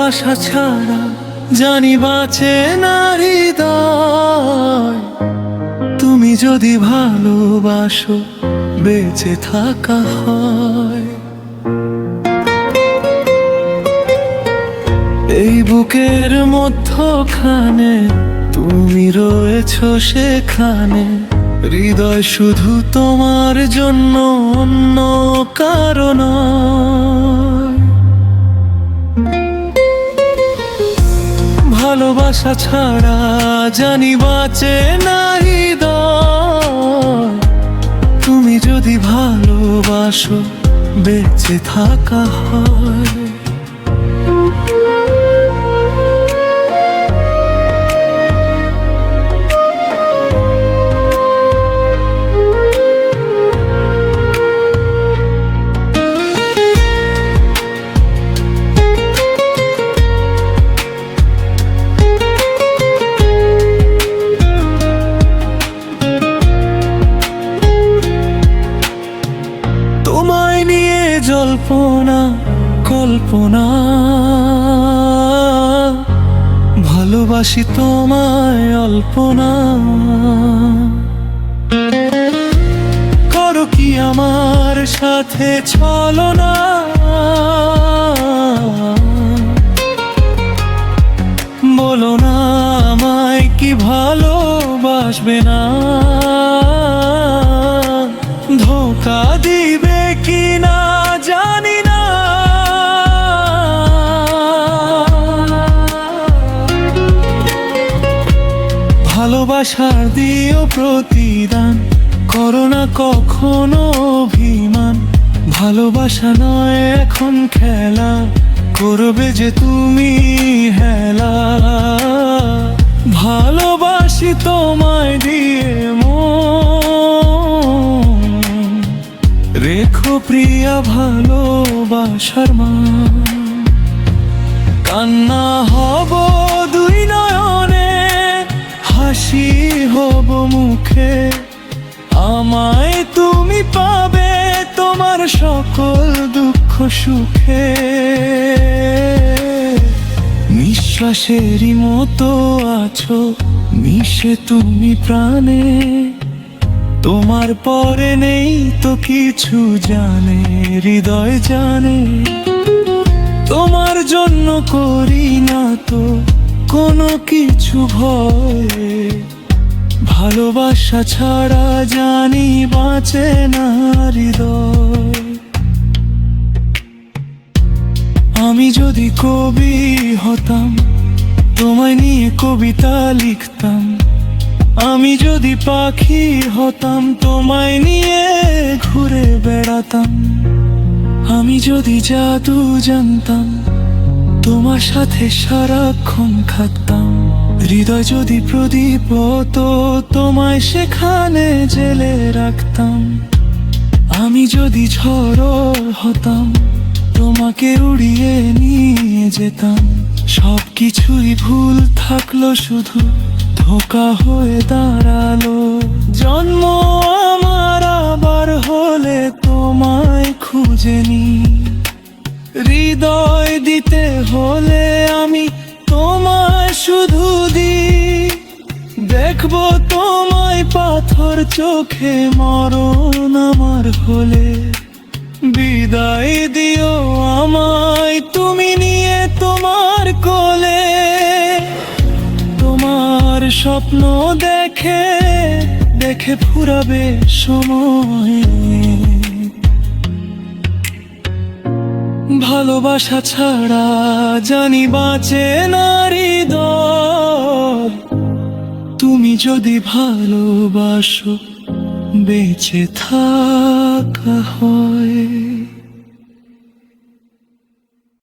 ভালোবাসা ছাড়া জানি বাঁচে না হৃদয়। তুমি যদি ভালোবাসো বেঁচে থাকা হয়। এই বুকের মধ্যখানে তুমি রয়েছো সেখানে, হৃদয় শুধু তোমার জন্য, অন্য কারণ। ভালোবাসা ছাড়া জানি বাঁচে না হৃদয়। তুমি যদি ভালোবাসো বেঁচে থাকা হয়। তোমায় নিয়ে জল্পনা কল্পনা, ভালোবাসি তোমায় অল্পনা। করো কি আমার সাথে ছলনা, বলো না আমায় কি ভালোবাসবে না। ধোঁকা দিবে কি না জানি না। ভালোবাসার দিও প্রতিদান, করো না কখনো অভিমান। ভালোবাসা নয় এখন খেলা, করবে যে তুমি হেলা। ভালোবাসি তোমায় দিয়ে মন, রেখো প্রিয়া ভালোবাসার মান। কান্না হব দুই নয়নে, হাসি হব মুখে। আমায় তুমি পাবে তোমার সকল দুঃখ সুখে। নিঃশ্বাসেরই মতো আছো মিশে তুমি প্রাণে। তোমার পরে নেই তো কিছু জানে হৃদয় জানে। তোমার জন্য করি না তো কোনো কিছু ভয়। ভালোবাসা ছাড়া জানি বাঁচে না হৃদয়। আমি যদি কবি হতাম তোমায় নিয়ে কবিতা লিখতাম। আমি যদি পাখি হতাম তোমায় নিয়ে ঘুরে বেড়াতাম। আমি যদি জাদু জানতাম তোমার সাথে সারাক্ষণ থাকতাম। হৃদয় যদি প্রদীপ হতো তোমায় সেখানে জেলে রাখতাম। আমি যদি ঝড় হতাম তোমাকে উড়িয়ে নিয়ে যেতাম। সব কিছুই ভুল থাকলো শুধু ধোঁকা হয়ে দাঁড়ালো। জন্ম আমার আবার হলে তোমায় খুঁজে নি। হৃদয় দিতে হলে আমি তোমায় শুধু দিই। দেখবো তোমায় পাথর চোখে মরণ আমার হলে। বিদায় দিও আমায় তুমি নিয়ে তোমার কোলে। তোমার স্বপ্ন দেখে দেখে ফুরাবে সময়। ভালোবাসা ছাড়া জানি বাঁচে না হৃদয়। তুমি যদি ভালোবাসো বেঁচে থাকা হয়।